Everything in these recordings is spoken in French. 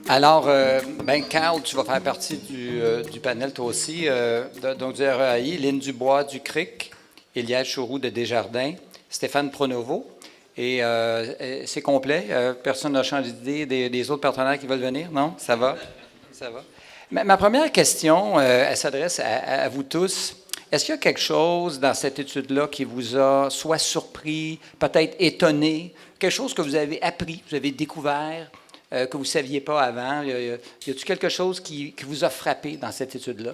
Alors, Carl, tu vas faire partie du panel toi aussi, donc du REAI, Lynne Dubois du CRIC, Eliade Chouroux de Desjardins, Stéphane Pronovo. Et c'est complet. Personne n'a changé d'idée des autres partenaires qui veulent venir? Non? Ça va? Ça va. Ma première question, elle s'adresse à vous tous. Est-ce qu'il y a quelque chose dans cette étude-là qui vous a soit surpris, peut-être étonné, quelque chose que vous avez appris, que vous avez découvert, que vous ne saviez pas avant? Y a-t-il quelque chose qui vous a frappé dans cette étude-là?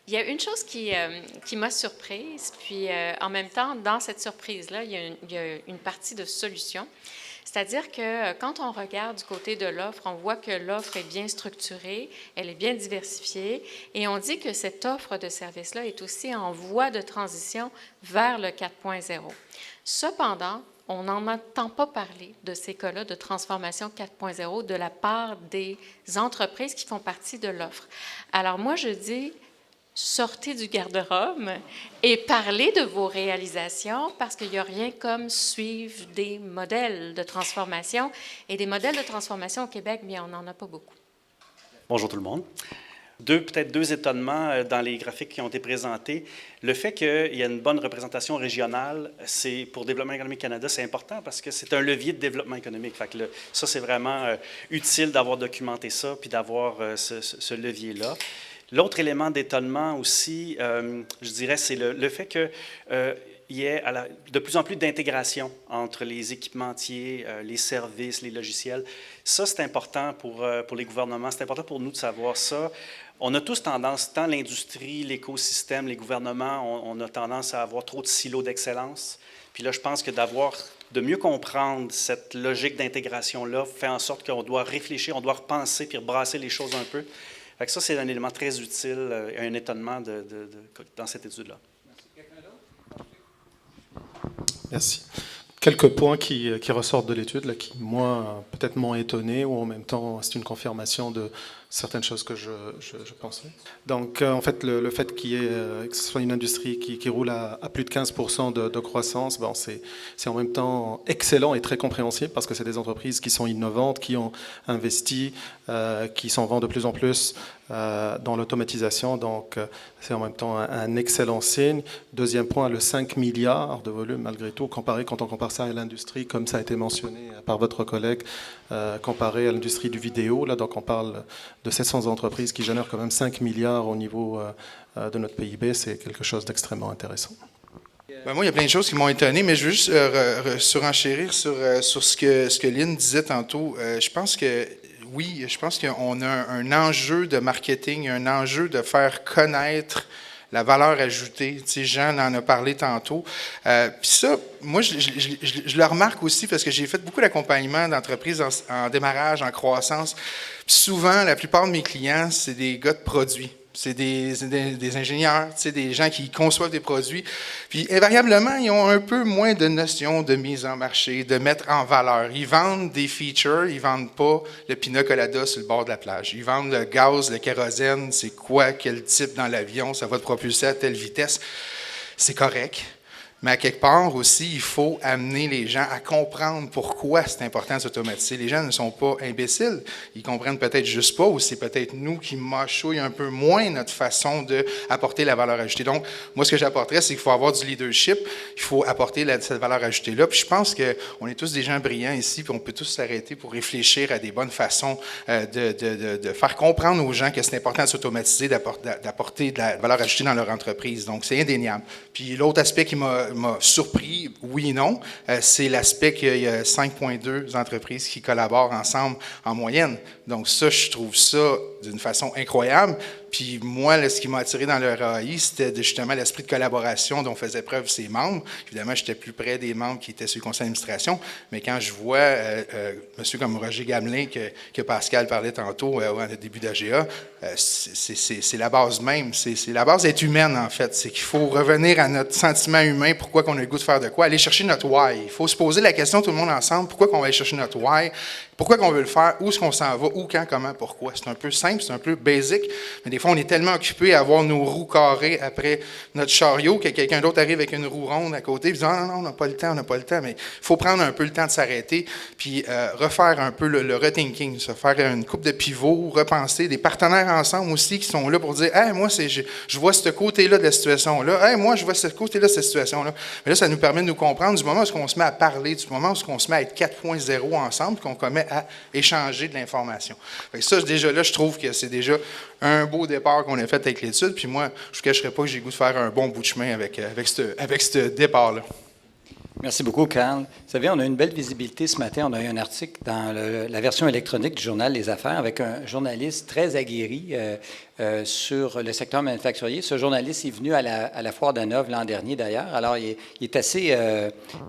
Il y a une chose qui m'a surprise, puis en même temps, dans cette surprise-là, il y a une partie de solution. C'est-à-dire que quand on regarde du côté de l'offre, on voit que l'offre est bien structurée, elle est bien diversifiée, et on dit que cette offre de service-là est aussi en voie de transition vers le 4.0. Cependant, on n'en entend pas parler de ces cas-là de transformation 4.0 de la part des entreprises qui font partie de l'offre. Alors moi, je dis, sortez du garde-robe et parlez de vos réalisations parce qu'il n'y a rien comme suivre des modèles de transformation. Et des modèles de transformation au Québec, bien, on n'en a pas beaucoup. Bonjour tout le monde. Peut-être deux étonnements dans les graphiques qui ont été présentés. Le fait qu'il y ait une bonne représentation régionale, c'est pour Développement économique Canada, c'est important parce que c'est un levier de développement économique. Fait que ça, c'est vraiment utile d'avoir documenté ça puis d'avoir ce levier-là. L'autre élément d'étonnement aussi, je dirais, c'est le fait qu'il y ait de plus en plus d'intégration entre les équipementiers, les services, les logiciels. Ça, c'est important pour les gouvernements. C'est important pour nous de savoir ça. On a tous tendance, tant l'industrie, l'écosystème, les gouvernements, on a tendance à avoir trop de silos d'excellence. Puis là, je pense que de mieux comprendre cette logique d'intégration-là fait en sorte qu'on doit réfléchir, on doit repenser puis rebrasser les choses un peu. Fait que ça, c'est un élément très utile et un étonnement dans cette étude-là. Merci. Quelques points qui ressortent de l'étude, là, qui, moi, peut-être m'ont étonné, ou en même temps, c'est une confirmation de certaines choses que je pensais. Donc, en fait, le fait que ce soit une industrie qui roule à plus de 15% de croissance, bon, c'est en même temps excellent et très compréhensible parce que c'est des entreprises qui sont innovantes, qui ont investi, qui s'en vont de plus en plus dans l'automatisation. Donc, c'est en même temps un excellent signe. Deuxième point, le 5 milliards de volume, malgré tout, quand on compare ça à l'industrie, comme ça a été mentionné par votre collègue, comparé à l'industrie du vidéo, là, donc on parle de 700 entreprises qui génèrent quand même 5 milliards au niveau de notre PIB, c'est quelque chose d'extrêmement intéressant. Ben moi, il y a plein de choses qui m'ont étonné, mais je veux juste surenchérir sur ce que Lynne disait tantôt. Je pense qu'on a un enjeu de marketing, un enjeu de faire connaître la valeur ajoutée. Tu sais, Jean en a parlé tantôt. Puis ça, moi, je le remarque aussi parce que j'ai fait beaucoup d'accompagnement d'entreprises en démarrage, en croissance. Puis souvent, la plupart de mes clients, c'est des gars de produits. C'est des ingénieurs, des gens qui conçoivent des produits. Puis, invariablement, ils ont un peu moins de notion de mise en marché, de mettre en valeur. Ils vendent des features, ils ne vendent pas le pina colada sur le bord de la plage. Ils vendent le gaz, le kérosène, c'est quoi, quel type dans l'avion, ça va te propulser à telle vitesse. C'est correct. Mais à quelque part aussi, il faut amener les gens à comprendre pourquoi c'est important de s'automatiser. Les gens ne sont pas imbéciles. Ils comprennent peut-être juste pas, ou c'est peut-être nous qui mâchouillons un peu moins notre façon d'apporter la valeur ajoutée. Donc, moi, ce que j'apporterais, c'est qu'il faut avoir du leadership. Il faut apporter cette valeur ajoutée-là. Puis je pense qu'on est tous des gens brillants ici, puis on peut tous s'arrêter pour réfléchir à des bonnes façons de faire comprendre aux gens que c'est important de s'automatiser, d'apporter de la valeur ajoutée dans leur entreprise. Donc, c'est indéniable. Puis l'autre aspect qui m'a surpris, oui et non, c'est l'aspect qu'il y a 5,2 entreprises qui collaborent ensemble en moyenne. Donc ça, je trouve ça d'une façon incroyable. Puis moi, là, ce qui m'a attiré dans le REAI, c'était justement l'esprit de collaboration dont faisaient preuve ses membres. Évidemment, j'étais plus près des membres qui étaient sur le conseil d'administration, mais quand je vois monsieur comme Roger Gamelin, que Pascal parlait tantôt au début d'AGA, c'est la base même. C'est la base d'être humaine, en fait. C'est qu'il faut revenir à notre sentiment humain, pourquoi qu'on a le goût de faire de quoi, aller chercher notre why. Il faut se poser la question, tout le monde ensemble, pourquoi qu'on va aller chercher notre why, pourquoi qu'on veut le faire, où est-ce qu'on s'en va, où, quand, comment, pourquoi. C'est un peu simple, c'est un peu basic, mais des fois, on est tellement occupé à avoir nos roues carrées après notre chariot que quelqu'un d'autre arrive avec une roue ronde à côté et dit « Non, on n'a pas le temps, mais il faut prendre un peu le temps de s'arrêter puis refaire un peu le rethinking, se faire une coupe de pivots, repenser, des partenaires ensemble aussi qui sont là pour dire « Hey, moi, je vois ce côté-là de la situation-là. Hey, moi, je vois ce côté-là de cette situation-là. » Mais là, ça nous permet de nous comprendre du moment où on se met à parler, du moment où on se met à être 4.0 ensemble, qu'on commence à échanger de l'information. Ça, déjà là, je trouve que c'est déjà un beau départ qu'on a fait avec l'étude. Puis moi, je ne vous cacherai pas que j'ai le goût de faire un bon bout de chemin avec ce départ-là. Merci beaucoup, Carl. Vous savez, on a une belle visibilité ce matin. On a eu un article dans la version électronique du journal Les Affaires avec un journaliste très aguerri sur le secteur manufacturier. Ce journaliste est venu à la Foire d'Hanovre l'an dernier, d'ailleurs. Alors, il est assez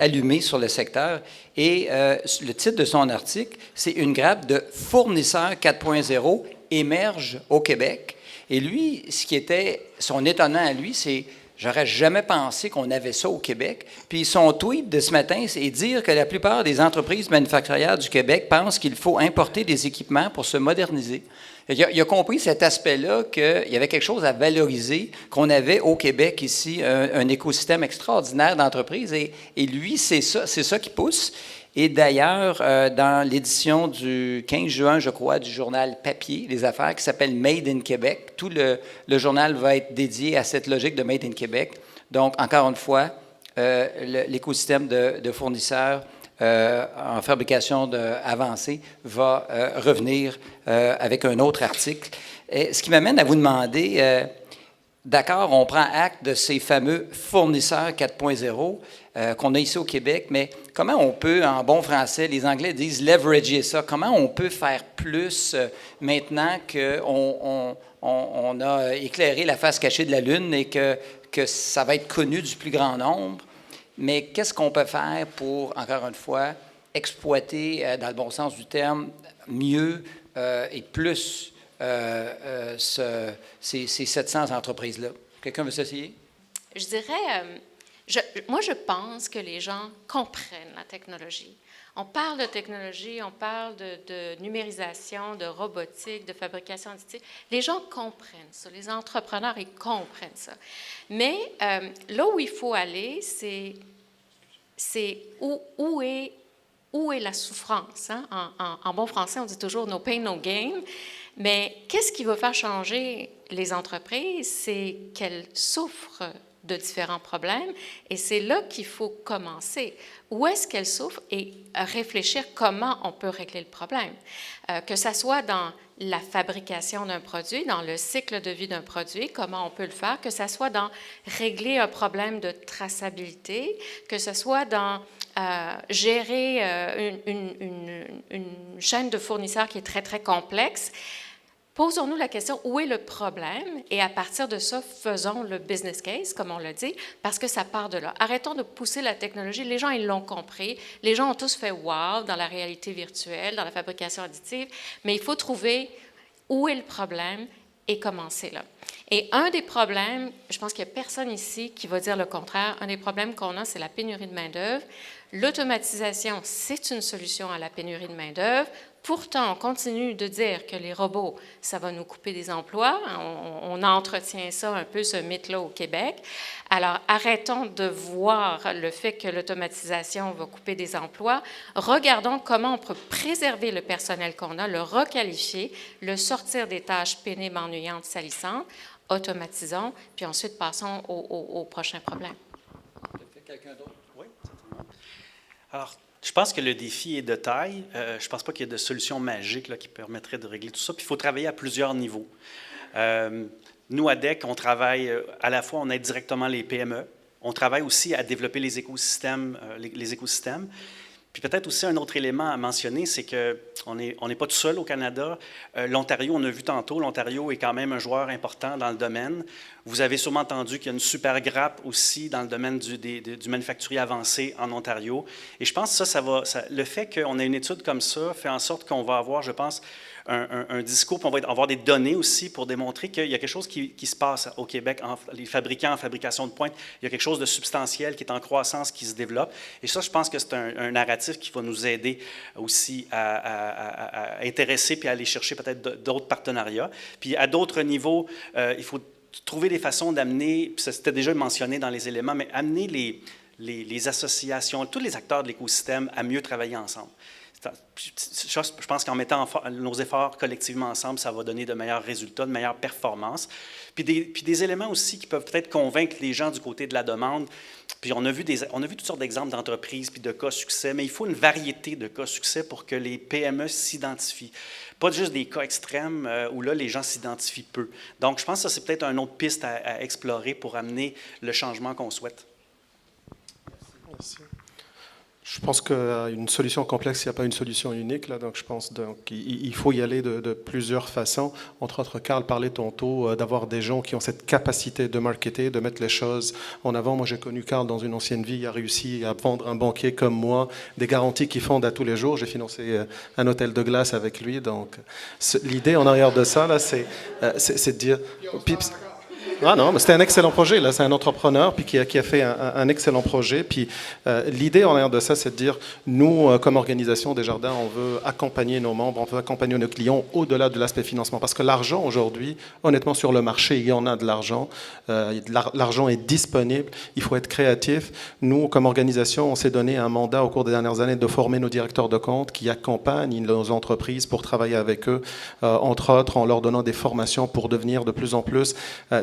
allumé sur le secteur. Et le titre de son article, c'est « Une grappe de fournisseurs 4.0 émerge au Québec ». Et lui, ce qui était son étonnant à lui, c'est j'aurais jamais pensé qu'on avait ça au Québec. Puis son tweet de ce matin, c'est dire que la plupart des entreprises manufacturières du Québec pensent qu'il faut importer des équipements pour se moderniser. Il a compris cet aspect-là, qu'il y avait quelque chose à valoriser, qu'on avait au Québec ici un écosystème extraordinaire d'entreprises. Et lui, c'est ça qui pousse. Et d'ailleurs, dans l'édition du 15 juin, je crois, du journal papier, Les Affaires, qui s'appelle Made in Québec, tout le journal va être dédié à cette logique de Made in Québec. Donc, encore une fois, l'écosystème de fournisseurs en fabrication avancée va revenir avec un autre article. Et ce qui m'amène à vous demander, d'accord, on prend acte de ces fameux fournisseurs 4.0 qu'on a ici au Québec, mais comment on peut, en bon français, les Anglais disent « leverager » ça, comment on peut faire plus maintenant qu'on a éclairé la face cachée de la Lune et que ça va être connu du plus grand nombre? Mais qu'est-ce qu'on peut faire pour, encore une fois, exploiter, dans le bon sens du terme, mieux et plus ces 700 entreprises-là? Quelqu'un veut s'essayer? Je dirais, moi, je pense que les gens comprennent la technologie. On parle de technologie, on parle de numérisation, de robotique, de fabrication additive. Les gens comprennent ça. Les entrepreneurs, ils comprennent ça. Mais là où il faut aller, c'est où est la souffrance. Hein? En bon français, on dit toujours « no pain, no gain ». Mais qu'est-ce qui va faire changer les entreprises? C'est qu'elles souffrent de différents problèmes et c'est là qu'il faut commencer. Où est-ce qu'elles souffrent et réfléchir comment on peut régler le problème. Que ça soit dans la fabrication d'un produit, dans le cycle de vie d'un produit, comment on peut le faire, que ça soit dans régler un problème de traçabilité, que ce soit dans gérer une chaîne de fournisseurs qui est très, très complexe. Posons-nous la question, où est le problème? Et à partir de ça, faisons le business case, comme on l'a dit, parce que ça part de là. Arrêtons de pousser la technologie. Les gens, ils l'ont compris. Les gens ont tous fait « wow » dans la réalité virtuelle, dans la fabrication additive, mais il faut trouver où est le problème et commencer là. Et un des problèmes, je pense qu'il n'y a personne ici qui va dire le contraire, un des problèmes qu'on a, c'est la pénurie de main-d'œuvre. L'automatisation, c'est une solution à la pénurie de main-d'œuvre. Pourtant, on continue de dire que les robots, ça va nous couper des emplois. On entretient ça un peu, ce mythe-là, au Québec. Alors, arrêtons de voir le fait que l'automatisation va couper des emplois. Regardons comment on peut préserver le personnel qu'on a, le requalifier, le sortir des tâches pénibles, ennuyantes, salissantes. Automatisons, puis ensuite passons au prochain problème. Quelqu'un d'autre? Oui, certainement. Alors, je pense que le défi est de taille. Je ne pense pas qu'il y ait de solution magique là, qui permettrait de régler tout ça. Puis il faut travailler à plusieurs niveaux. Nous, à DEC, on travaille à la fois, on aide directement les PME. On travaille aussi à développer les écosystèmes. Puis peut-être aussi un autre élément à mentionner, c'est qu'on n'est pas tout seul au Canada. L'Ontario, on a vu tantôt, l'Ontario est quand même un joueur important dans le domaine. Vous avez sûrement entendu qu'il y a une super grappe aussi dans le domaine du manufacturier avancé en Ontario. Et je pense que le fait qu'on ait une étude comme ça fait en sorte qu'on va avoir, je pense, un discours, puis on va avoir des données aussi pour démontrer qu'il y a quelque chose qui se passe au Québec, les fabricants en fabrication de pointe, il y a quelque chose de substantiel qui est en croissance, qui se développe. Et ça, je pense que c'est un narratif qui va nous aider aussi à intéresser puis à aller chercher peut-être d'autres partenariats. Puis à d'autres niveaux, il faut trouver des façons d'amener, puis ça c'était déjà mentionné dans les éléments, mais amener les associations, tous les acteurs de l'écosystème à mieux travailler ensemble. Je pense qu'en mettant nos efforts collectivement ensemble, ça va donner de meilleurs résultats, de meilleures performances. Puis des éléments aussi qui peuvent peut-être convaincre les gens du côté de la demande. Puis on a vu toutes sortes d'exemples d'entreprises puis de cas succès, mais il faut une variété de cas succès pour que les PME s'identifient. Pas juste des cas extrêmes où là, les gens s'identifient peu. Donc, je pense que ça, c'est peut-être une autre piste à explorer pour amener le changement qu'on souhaite. Merci. Je pense qu'une solution complexe, il n'y a pas une solution unique. Là, donc je pense qu'il faut y aller de plusieurs façons. Entre autres, Carl parlait tantôt d'avoir des gens qui ont cette capacité de marketer, de mettre les choses en avant. Moi, j'ai connu Carl dans une ancienne vie. Il a réussi à vendre un banquier comme moi, des garanties qui fondent à tous les jours. J'ai financé un hôtel de glace avec lui. Donc l'idée en arrière de ça, là, c'est de dire... Ah non, mais c'était un excellent projet. Là, c'est un entrepreneur puis qui a fait un excellent projet. Puis l'idée en arrière de ça, c'est de dire, nous, comme organisation Desjardins, on veut accompagner nos membres, on veut accompagner nos clients au-delà de l'aspect financement. Parce que l'argent aujourd'hui, honnêtement, sur le marché, il y en a de l'argent. L'argent est disponible. Il faut être créatif. Nous, comme organisation, on s'est donné un mandat au cours des dernières années de former nos directeurs de compte qui accompagnent nos entreprises pour travailler avec eux, entre autres, en leur donnant des formations pour devenir de plus en plus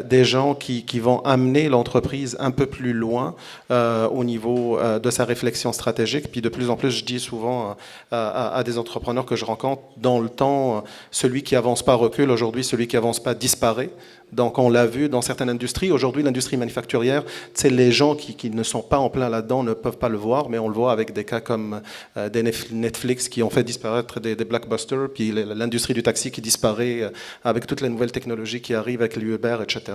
des gens qui vont amener l'entreprise un peu plus loin au niveau de sa réflexion stratégique. Puis de plus en plus, je dis souvent à des entrepreneurs que je rencontre, dans le temps, celui qui avance pas recule. Aujourd'hui, celui qui avance pas disparaît. Donc, on l'a vu dans certaines industries. Aujourd'hui, l'industrie manufacturière, les gens qui ne sont pas en plein là-dedans ne peuvent pas le voir, mais on le voit avec des cas comme des Netflix qui ont fait disparaître des blockbusters, puis l'industrie du taxi qui disparaît avec toutes les nouvelles technologies qui arrivent avec l'Uber, etc.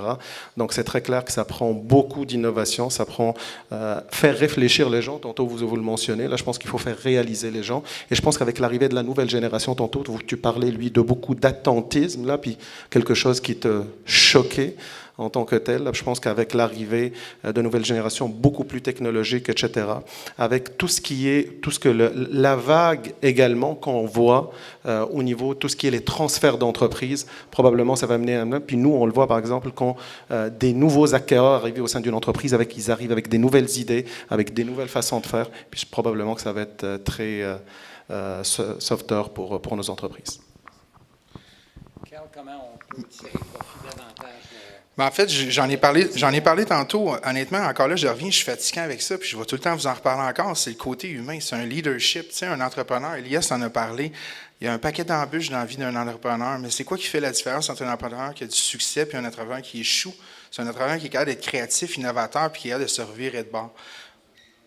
Donc, c'est très clair que ça prend beaucoup d'innovation, ça prend faire réfléchir les gens. Tantôt, vous le mentionnez. Là, je pense qu'il faut faire réaliser les gens. Et je pense qu'avec l'arrivée de la nouvelle génération, tantôt, tu parlais, lui, de beaucoup d'attentisme, là, puis quelque chose qui te choqué en tant que tel. Je pense qu'avec l'arrivée de nouvelles générations beaucoup plus technologiques, etc., avec tout ce que la vague également qu'on voit au niveau, tout ce qui est les transferts d'entreprises, probablement ça va amener un... Puis nous, on le voit par exemple quand des nouveaux acquéreurs arrivent au sein d'une entreprise, ils arrivent avec des nouvelles idées, avec des nouvelles façons de faire, puis probablement que ça va être très sauveteur pour nos entreprises. Carl, comment on peut tirer profit davantage? En fait, j'en ai parlé tantôt. Honnêtement, encore là, je reviens, je suis fatigué avec ça, puis je vais tout le temps vous en reparler encore. C'est le côté humain, c'est un leadership. Tu sais, un entrepreneur, Elias en a parlé, il y a un paquet d'embûches dans la vie d'un entrepreneur, mais c'est quoi qui fait la différence entre un entrepreneur qui a du succès et un entrepreneur qui échoue? C'est un entrepreneur qui est capable d'être créatif, innovateur, puis qui est capable de se revirer de bord.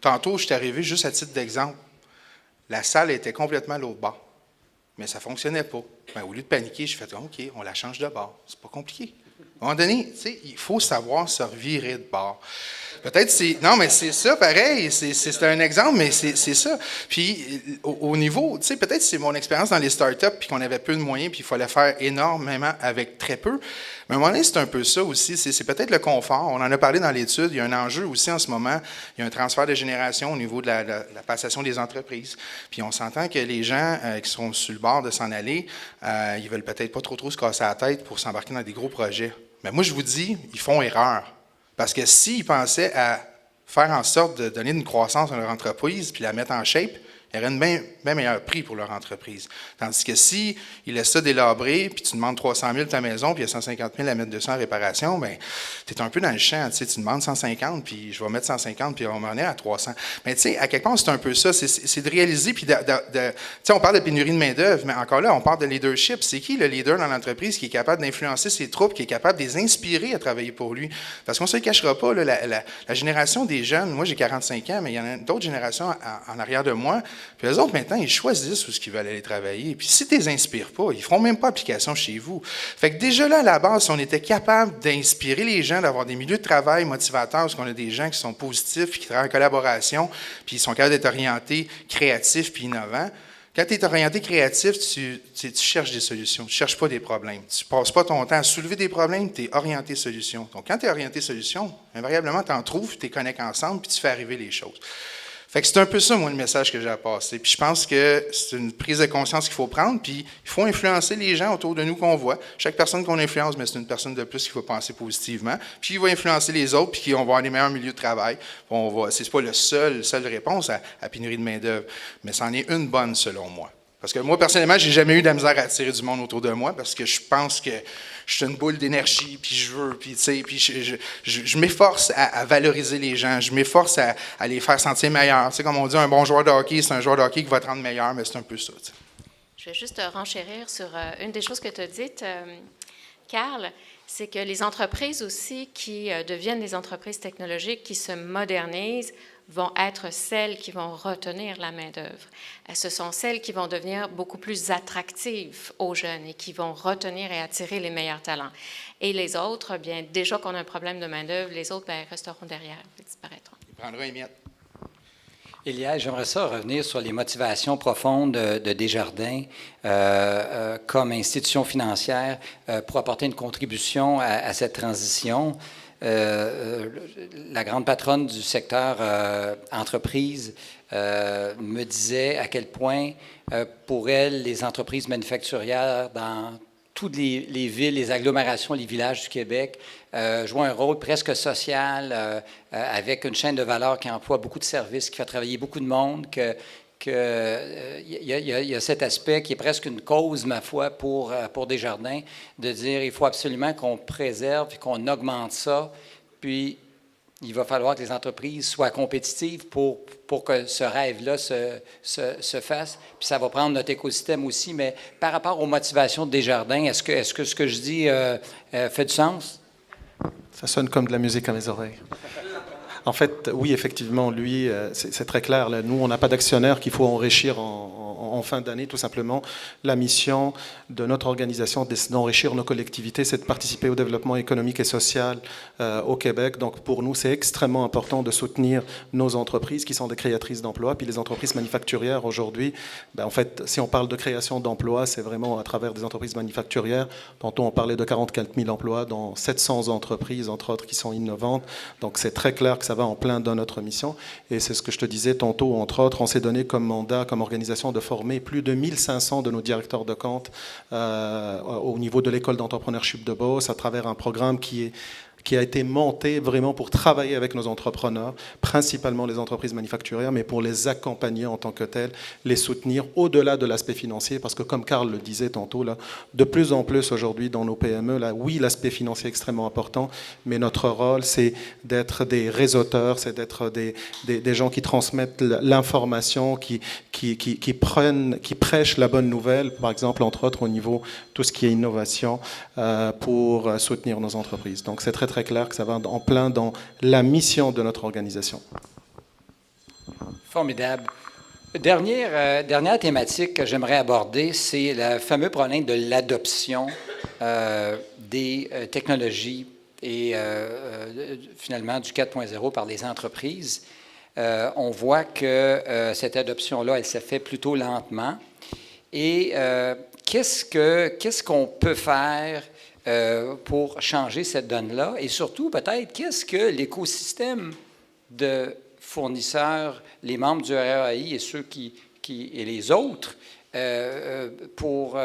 Tantôt, je suis arrivé, juste à titre d'exemple, la salle était complètement à l'autre bord, mais ça ne fonctionnait pas. Ben, au lieu de paniquer, j'ai fait « OK, on la change de bord. C'est pas compliqué. » À un moment donné, tu sais, il faut savoir se revirer de bord. Peut-être c'est... Non, mais c'est ça, pareil. C'est un exemple, mais c'est ça. Puis, au niveau... Tu sais, peut-être c'est mon expérience dans les startups, puis qu'on avait peu de moyens, puis il fallait faire énormément avec très peu. Mais à un moment donné, c'est un peu ça aussi. C'est peut-être le confort. On en a parlé dans l'étude. Il y a un enjeu aussi en ce moment. Il y a un transfert de génération au niveau de la passation des entreprises. Puis, on s'entend que les gens qui sont sur le bord de s'en aller, ils veulent peut-être pas trop se casser la tête pour s'embarquer dans des gros projets. Mais moi, je vous dis, ils font erreur. Parce que s'ils pensaient à faire en sorte de donner une croissance à leur entreprise puis la mettre en shape, il y aurait un bien meilleur prix pour leur entreprise. Tandis que si ils laissent ça délabrer, puis tu demandes 300 000 de ta maison, puis il y a 150 000 à mettre dessus en réparation, bien, tu es un peu dans le champ. Tu sais, tu demandes 150, puis je vais mettre 150, puis on va en est à 300. Mais tu sais, à quelque part, c'est un peu ça. C'est de réaliser, puis tu sais, on parle de pénurie de main-d'œuvre, mais encore là, on parle de leadership. C'est qui le leader dans l'entreprise qui est capable d'influencer ses troupes, qui est capable de les inspirer à travailler pour lui? Parce qu'on ne se le cachera pas, là, la génération des jeunes, moi j'ai 45 ans, mais il y en a d'autres générations en arrière de moi. Puis eux autres, maintenant, ils choisissent où ils veulent aller travailler. Puis si tu ne les inspires pas, ils ne feront même pas application chez vous. Fait que déjà là, à la base, si on était capable d'inspirer les gens, d'avoir des milieux de travail motivateurs, parce qu'on a des gens qui sont positifs, qui travaillent en collaboration, puis ils sont capables d'être orientés, créatifs, puis innovants, Quand tu es orienté créatif, tu cherches des solutions, tu ne cherches pas des problèmes. Tu ne passes pas ton temps à soulever des problèmes, tu es orienté solution. Donc, quand tu es orienté solution, invariablement, tu en trouves, tu les connectes ensemble, puis tu fais arriver les choses. Fait que c'est un peu ça, moi, le message que j'ai à passer. Puis je pense que c'est une prise de conscience qu'il faut prendre, puis il faut influencer les gens autour de nous qu'on voit. Chaque personne qu'on influence, mais c'est une personne de plus qui va penser positivement, puis il va influencer les autres, puis on va avoir des meilleurs milieux de travail. C'est pas la seule réponse à la pénurie de main-d'œuvre, mais c'en est une bonne, selon moi. Parce que moi, personnellement, j'ai jamais eu de la misère à attirer du monde autour de moi, parce que je pense que je suis une boule d'énergie, puis je veux, puis tu sais, puis je m'efforce à valoriser les gens, je m'efforce à les faire sentir meilleurs. Tu sais, comme on dit, un bon joueur de hockey, c'est un joueur de hockey qui va te rendre meilleur, mais c'est un peu ça. Tu sais. Je vais juste renchérir sur une des choses que tu as dites, Carl, c'est que les entreprises aussi qui deviennent des entreprises technologiques, qui se modernisent, vont être celles qui vont retenir la main-d'œuvre. Ce sont celles qui vont devenir beaucoup plus attractives aux jeunes et qui vont retenir et attirer les meilleurs talents. Et les autres, bien, déjà qu'on a un problème de main-d'œuvre, les autres bien, resteront derrière, disparaîtront. Il prendra les miettes. Elias, j'aimerais ça revenir sur les motivations profondes de Desjardins comme institution financière pour apporter une contribution à cette transition. La grande patronne du secteur entreprise me disait à quel point, pour elle, les entreprises manufacturières dans toutes les villes, les agglomérations, les villages du Québec jouent un rôle presque social avec une chaîne de valeur qui emploie beaucoup de services, qui fait travailler beaucoup de monde, il y a cet aspect qui est presque une cause, ma foi, pour Desjardins, de dire il faut absolument qu'on préserve et qu'on augmente ça, puis il va falloir que les entreprises soient compétitives pour que ce rêve-là se fasse. Puis ça va prendre notre écosystème aussi, mais par rapport aux motivations de Desjardins, est-ce que ce que je dis fait du sens? Ça sonne comme de la musique à mes oreilles. En fait, oui, effectivement, lui, c'est très clair. Là, nous, on n'a pas d'actionnaire qu'il faut enrichir en fin d'année, tout simplement. La mission de notre organisation, c'est d'enrichir nos collectivités, c'est de participer au développement économique et social au Québec. Donc, pour nous, c'est extrêmement important de soutenir nos entreprises qui sont des créatrices d'emplois. Puis les entreprises manufacturières, aujourd'hui, en fait, si on parle de création d'emplois, c'est vraiment à travers des entreprises manufacturières. Tantôt, on parlait de 44 000 emplois dans 700 entreprises, entre autres, qui sont innovantes. Donc, c'est très clair que ça va en plein dans notre mission. Et c'est ce que je te disais tantôt, entre autres, on s'est donné comme mandat, comme organisation, de former plus de 1500 de nos directeurs de compte au niveau de l'école d'entrepreneurship de Beauce, à travers un programme qui a été monté vraiment pour travailler avec nos entrepreneurs, principalement les entreprises manufacturières, mais pour les accompagner en tant que tels, les soutenir au-delà de l'aspect financier, parce que comme Carl le disait tantôt, là, de plus en plus aujourd'hui dans nos PME, là, oui, l'aspect financier est extrêmement important, mais notre rôle, c'est d'être des réseauteurs, c'est d'être des gens qui transmettent l'information, qui prêchent la bonne nouvelle, par exemple, entre autres, au niveau tout ce qui est innovation, pour soutenir nos entreprises. Donc, c'est très clair que ça va en plein dans la mission de notre organisation. Formidable. Dernière thématique que j'aimerais aborder, c'est le fameux problème de l'adoption des technologies et finalement du 4.0 par les entreprises. On voit que cette adoption-là, elle s'est faite plutôt lentement. Et qu'est-ce qu'on peut faire pour changer cette donne-là? Et surtout, peut-être, qu'est-ce que l'écosystème de fournisseurs, les membres du REAI et ceux et les autres, pour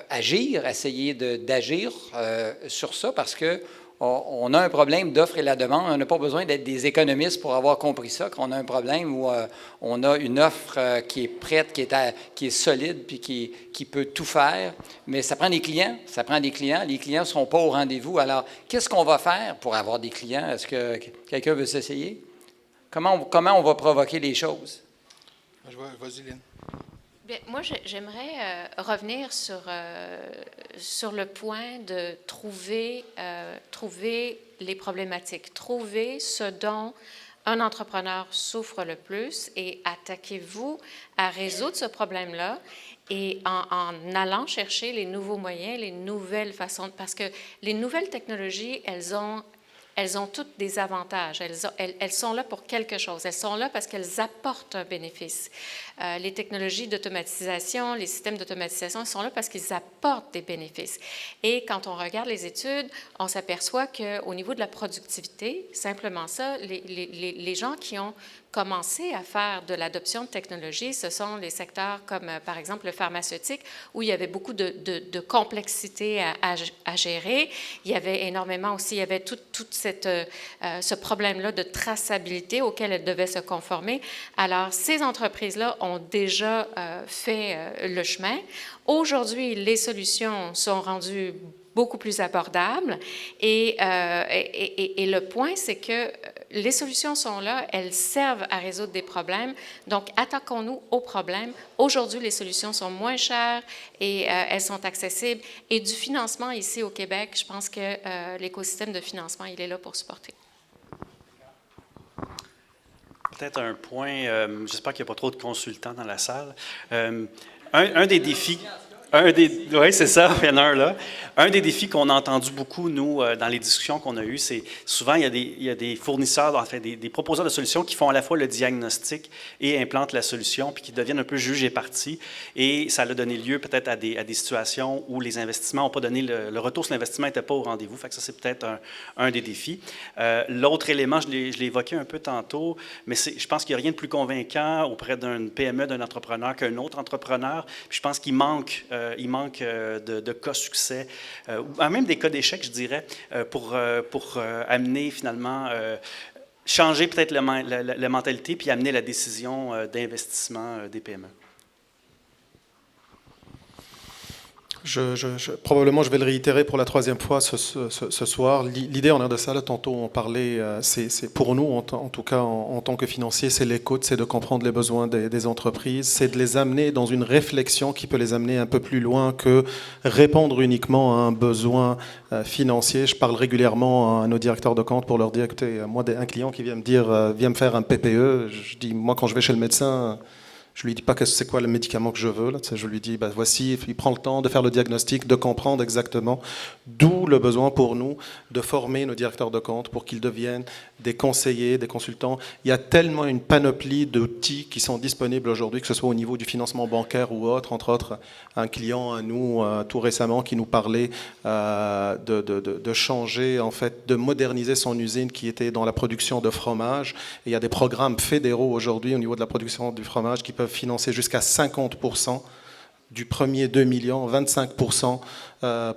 agir, essayer d'agir sur ça, parce que on a un problème d'offre et la demande. On n'a pas besoin d'être des économistes pour avoir compris ça, qu'on a un problème où on a une offre qui est prête, qui est solide, puis qui peut tout faire. Mais ça prend des clients. Ça prend des clients. Les clients ne seront pas au rendez-vous. Alors, qu'est-ce qu'on va faire pour avoir des clients? Est-ce que quelqu'un veut s'essayer? Comment on va provoquer les choses? Vas-y, Lynn. Bien, moi, j'aimerais revenir sur le point de trouver les problématiques, trouver ce dont un entrepreneur souffre le plus et attaquez-vous à résoudre ce problème-là et en allant chercher les nouveaux moyens, les nouvelles façons, parce que les nouvelles technologies, elles ont elles ont toutes des avantages. Elles sont là pour quelque chose. Elles sont là parce qu'elles apportent un bénéfice. Les technologies d'automatisation, les systèmes d'automatisation sont là parce qu'ils apportent des bénéfices. Et quand on regarde les études, on s'aperçoit qu'au niveau de la productivité, simplement ça, les gens qui ont commencé à faire de l'adoption de technologies, ce sont les secteurs comme, par exemple, le pharmaceutique, où il y avait beaucoup de complexité à gérer. Il y avait énormément aussi, il y avait tout ce problème-là de traçabilité auquel elles devaient se conformer. Alors, ces entreprises-là ont déjà fait le chemin. Aujourd'hui, les solutions sont rendues beaucoup plus abordables. Et le point, c'est que les solutions sont là, elles servent à résoudre des problèmes. Donc, attaquons-nous aux problèmes. Aujourd'hui, les solutions sont moins chères et elles sont accessibles. Et du financement ici au Québec, je pense que l'écosystème de financement, il est là pour supporter. Peut-être un point, j'espère qu'il n'y a pas trop de consultants dans la salle. Un des défis... Oui, c'est ça, il y en a un là. Un des défis qu'on a entendu beaucoup, nous, dans les discussions qu'on a eues, c'est souvent, il y a des fournisseurs, en fait, des proposeurs de solutions qui font à la fois le diagnostic et implantent la solution, puis qui deviennent un peu juges et parties. Et ça a donné lieu peut-être à des situations où les investissements n'ont pas donné, le retour sur l'investissement n'était pas au rendez-vous. Fait que ça, c'est peut-être un des défis. L'autre élément, je l'ai évoqué un peu tantôt, mais je pense qu'il n'y a rien de plus convaincant auprès d'une PME, d'un entrepreneur qu'un autre entrepreneur. Puis je pense qu'il manque de cas succès, ou même des cas d'échec, je dirais, pour amener finalement, changer peut-être la mentalité, puis amener la décision d'investissement des PME. Probablement, je vais le réitérer pour la troisième fois ce soir. L'idée en air de ça, là, tantôt on parlait, c'est pour nous, en tout cas en tant que financier, c'est l'écoute, c'est de comprendre les besoins des entreprises, c'est de les amener dans une réflexion qui peut les amener un peu plus loin que répondre uniquement à un besoin financier. Je parle régulièrement à nos directeurs de compte pour leur dire, écoutez, moi, un client qui vient me dire, viens me faire un PPE, je dis, moi, quand je vais chez le médecin, je lui dis pas que c'est quoi le médicament que je veux. Là. Je lui dis, voici, il prend le temps de faire le diagnostic, de comprendre exactement. D'où le besoin pour nous de former nos directeurs de compte pour qu'ils deviennent des conseillers, des consultants. Il y a tellement une panoplie d'outils qui sont disponibles aujourd'hui, que ce soit au niveau du financement bancaire ou autre. Entre autres, un client à nous, tout récemment, qui nous parlait de changer, en fait, de moderniser son usine qui était dans la production de fromage. Et il y a des programmes fédéraux aujourd'hui au niveau de la production du fromage qui peuvent financer jusqu'à 50% du premier 2 millions, 25%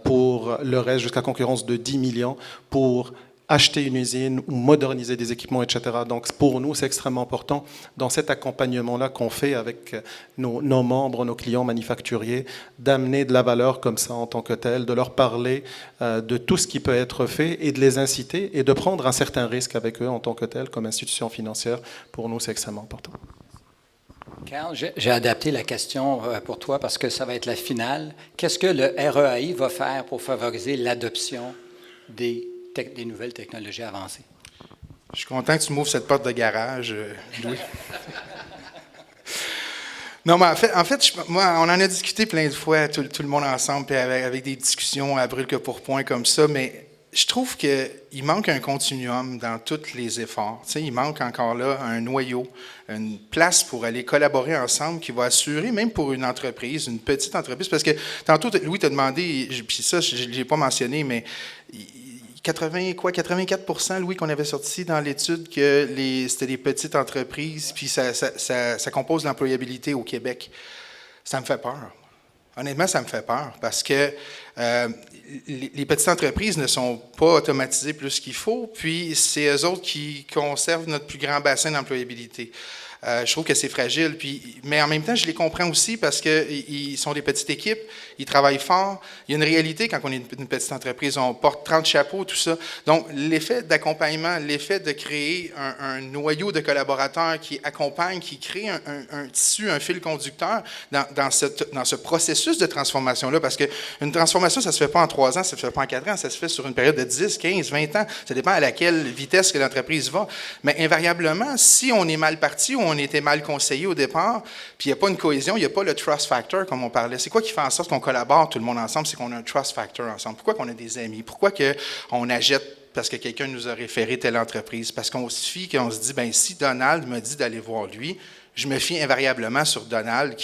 pour le reste, jusqu'à concurrence de 10 millions pour acheter une usine ou moderniser des équipements, etc. Donc pour nous, c'est extrêmement important dans cet accompagnement-là qu'on fait avec nos membres, nos clients manufacturiers, d'amener de la valeur comme ça en tant que tel, de leur parler de tout ce qui peut être fait et de les inciter et de prendre un certain risque avec eux en tant que tel, comme institution financière. Pour nous, c'est extrêmement important. Carl, j'ai adapté la question pour toi parce que ça va être la finale. Qu'est-ce que le REAI va faire pour favoriser l'adoption des nouvelles technologies avancées? Je suis content que tu m'ouvres cette porte de garage, Louis. Non, mais en fait moi, on en a discuté plein de fois, tout le monde ensemble, puis avec des discussions à brûle que pour point comme ça, mais je trouve qu'il manque un continuum dans tous les efforts. Tu sais, il manque encore là un noyau, une place pour aller collaborer ensemble qui va assurer, même pour une entreprise, une petite entreprise, parce que tantôt, Louis t'a demandé, puis ça, je ne l'ai pas mentionné, mais 84%, Louis, qu'on avait sorti dans l'étude que c'était des petites entreprises, puis ça compose l'employabilité au Québec. Ça me fait peur. Honnêtement, ça me fait peur parce que les petites entreprises ne sont pas automatisées plus qu'il faut, puis c'est eux autres qui conservent notre plus grand bassin d'employabilité. Je trouve que c'est fragile, mais en même temps, je les comprends aussi parce qu'ils sont des petites équipes, ils travaillent fort. Il y a une réalité quand on est une petite entreprise, on porte 30 chapeaux, tout ça. Donc, l'effet d'accompagnement, l'effet de créer un noyau de collaborateurs qui accompagnent, qui crée un tissu, un fil conducteur dans ce processus de transformation-là, parce qu'une transformation, ça ne se fait pas en 3 ans, ça ne se fait pas en 4 ans, ça se fait sur une période de 10, 15, 20 ans. Ça dépend à laquelle vitesse que l'entreprise va. Mais invariablement, si on est mal parti ou on était mal conseillé au départ, puis il n'y a pas une cohésion, il n'y a pas le trust factor comme on parlait. C'est quoi qui fait en sorte qu'on collabore tout le monde ensemble? C'est qu'on a un trust factor ensemble. Pourquoi qu'on a des amis? Pourquoi qu'on achète parce que quelqu'un nous a référé telle entreprise. Parce qu'on se fie, qu'on se dit, ben si Donald me dit d'aller voir lui, je me fie invariablement sur Donald,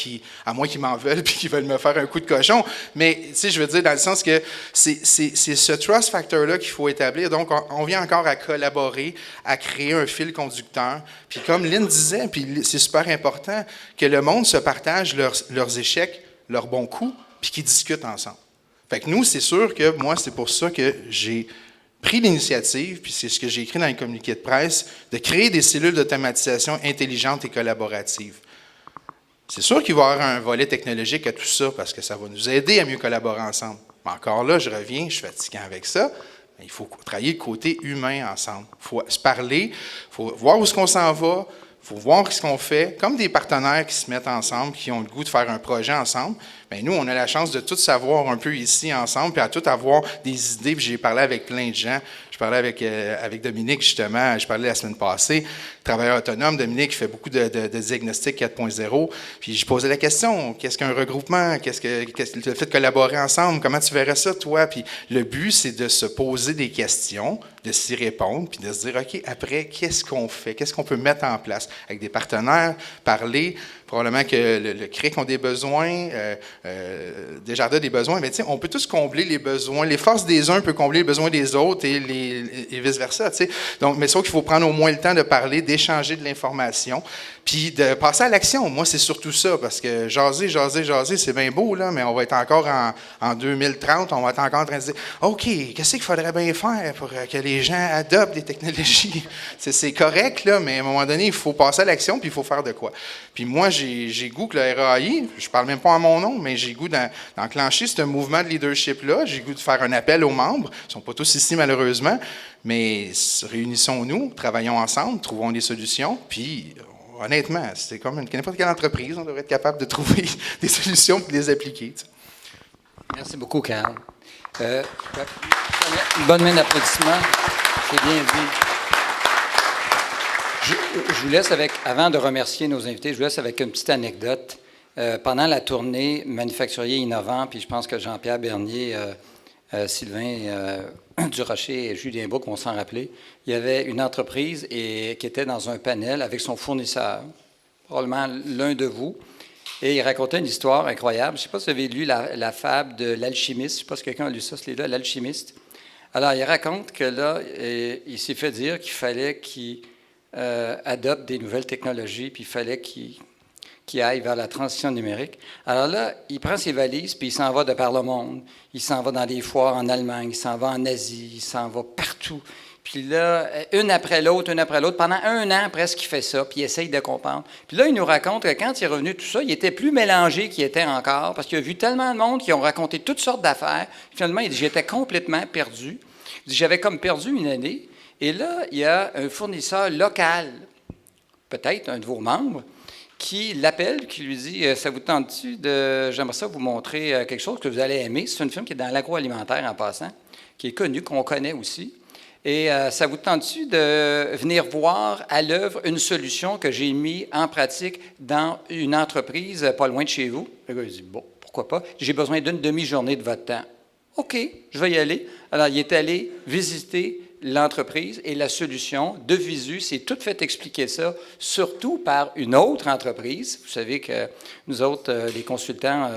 à moins qu'ils m'en veulent puis qu'ils veulent me faire un coup de cochon. Mais, tu sais, je veux dire, dans le sens que c'est ce trust factor-là qu'il faut établir. Donc, on vient encore à collaborer, à créer un fil conducteur. Puis comme Lynn disait, puis c'est super important, que le monde se partage leurs échecs, leurs bons coups, puis qu'ils discutent ensemble. Fait que nous, c'est sûr que moi, c'est pour ça que j'ai pris l'initiative, puis c'est ce que j'ai écrit dans les communiqués de presse, de créer des cellules d'automatisation intelligentes et collaboratives. C'est sûr qu'il va y avoir un volet technologique à tout ça, parce que ça va nous aider à mieux collaborer ensemble. Mais encore là, je reviens, je suis fatiguant avec ça, mais il faut travailler le côté humain ensemble. Il faut se parler, il faut voir où est-ce qu'on s'en va, il faut voir ce qu'on fait, comme des partenaires qui se mettent ensemble, qui ont le goût de faire un projet ensemble. Bien, nous, on a la chance de tout savoir un peu ici ensemble, puis à tout avoir des idées. Puis j'ai parlé avec plein de gens. Je parlais avec Dominique, justement, je parlais la semaine passée, travailleur autonome. Dominique fait beaucoup de diagnostic 4.0. Puis je posais la question, qu'est-ce qu'un regroupement? Qu'est-ce que le fait de collaborer ensemble? Comment tu verrais ça, toi? Puis le but, c'est de se poser des questions, de s'y répondre, puis de se dire, OK, après, qu'est-ce qu'on fait? Qu'est-ce qu'on peut mettre en place? Avec des partenaires, parler. Probablement que le CRIC ont des besoins, Desjardins a des besoins, mais on peut tous combler les besoins. Les forces des uns peuvent combler les besoins des autres et vice-versa. Donc, mais sauf qu'il faut prendre au moins le temps de parler, d'échanger de l'information, puis de passer à l'action. Moi, c'est surtout ça, parce que jaser, c'est bien beau, là, mais on va être encore en 2030, on va être encore en train de dire, OK, qu'est-ce qu'il faudrait bien faire pour que les gens adoptent des technologies? C'est correct, là, mais à un moment donné, il faut passer à l'action, puis il faut faire de quoi. Puis moi, j'ai goût que le RAI, je parle même pas en mon nom, mais j'ai goût d'enclencher ce mouvement de leadership-là. J'ai goût de faire un appel aux membres. Ils ne sont pas tous ici, malheureusement, mais réunissons-nous, travaillons ensemble, trouvons des solutions, puis honnêtement, c'est comme n'importe quelle entreprise, on devrait être capable de trouver des solutions et de les appliquer. Merci beaucoup, Carl. Une bonne main d'applaudissement. C'est bien dit. Je vous laisse avant de remercier nos invités, je vous laisse avec une petite anecdote. Pendant la tournée Manufacturier innovant, puis je pense que Jean-Pierre Bernier, Sylvain Durocher et Julien Bouc vont s'en rappeler, il y avait une entreprise qui était dans un panel avec son fournisseur, probablement l'un de vous, et il racontait une histoire incroyable. Je ne sais pas si vous avez lu la fable de l'alchimiste, je ne sais pas si quelqu'un a lu ça, ce livre-là, l'alchimiste. Alors, il raconte que là, il s'est fait dire qu'il fallait qu'il adopte des nouvelles technologies, puis il fallait qu'il aille vers la transition numérique. Alors là, il prend ses valises, puis il s'en va de par le monde. Il s'en va dans des foires en Allemagne, il s'en va en Asie, il s'en va partout. Puis là, une après l'autre, pendant 1 an presque, il fait ça, puis il essaye de comprendre. Puis là, il nous raconte que quand il est revenu tout ça, il était plus mélangé qu'il était encore, parce qu'il a vu tellement de monde qui ont raconté toutes sortes d'affaires. Finalement, il dit, j'étais complètement perdu. Il dit, j'avais comme perdu une année. Et là, il y a un fournisseur local, peut-être un de vos membres, qui l'appelle, qui lui dit « Ça vous tente-tu de... J'aimerais ça vous montrer quelque chose que vous allez aimer. » C'est une firme qui est dans l'agroalimentaire en passant, qui est connue, qu'on connaît aussi. Et ça vous tente-tu de venir voir à l'œuvre une solution que j'ai mise en pratique dans une entreprise pas loin de chez vous? Le gars, il dit « Bon, pourquoi pas? J'ai besoin d'une demi-journée de votre temps. » « OK, je vais y aller. » Alors, il est allé visiter l'entreprise et la solution de visu, c'est tout fait expliquer ça, surtout par une autre entreprise. Vous savez que nous autres, les consultants,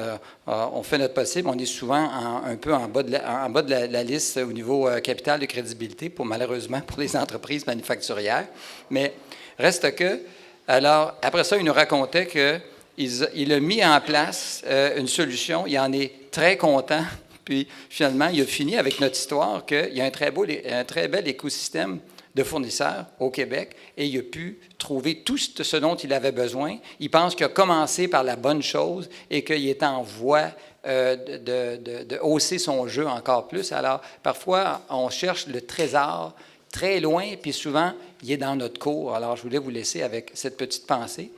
on fait notre possible. On est souvent un peu en bas de la liste au niveau capital de crédibilité, malheureusement pour les entreprises manufacturières. Mais reste que, alors, après ça, il nous racontait qu'il a mis en place une solution. Il en est très content. Puis, finalement, il a fini avec notre histoire qu'il y a un très bel écosystème de fournisseurs au Québec et il a pu trouver tout ce dont il avait besoin. Il pense qu'il a commencé par la bonne chose et qu'il est en voie de hausser son jeu encore plus. Alors, parfois, on cherche le trésor très loin, puis souvent, il est dans notre cour. Alors, je voulais vous laisser avec cette petite pensée.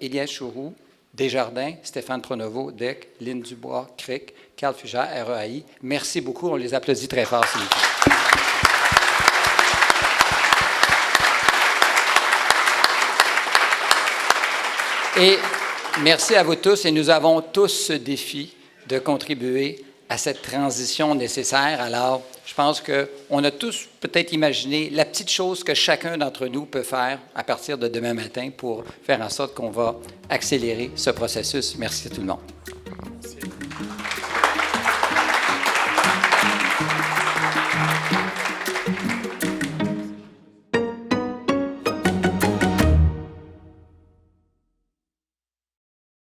Élias Chouroux, Desjardins, Stéphane Pronovo, DEC, Lynn Dubois, CRIC, Carl Fugère, REAI. Merci beaucoup. On les applaudit très fort, s'il vous plaît. Et merci à vous tous. Et nous avons tous ce défi de contribuer à cette transition nécessaire. Alors, je pense qu'on a tous peut-être imaginé la petite chose que chacun d'entre nous peut faire à partir de demain matin pour faire en sorte qu'on va accélérer ce processus. Merci à tout le monde.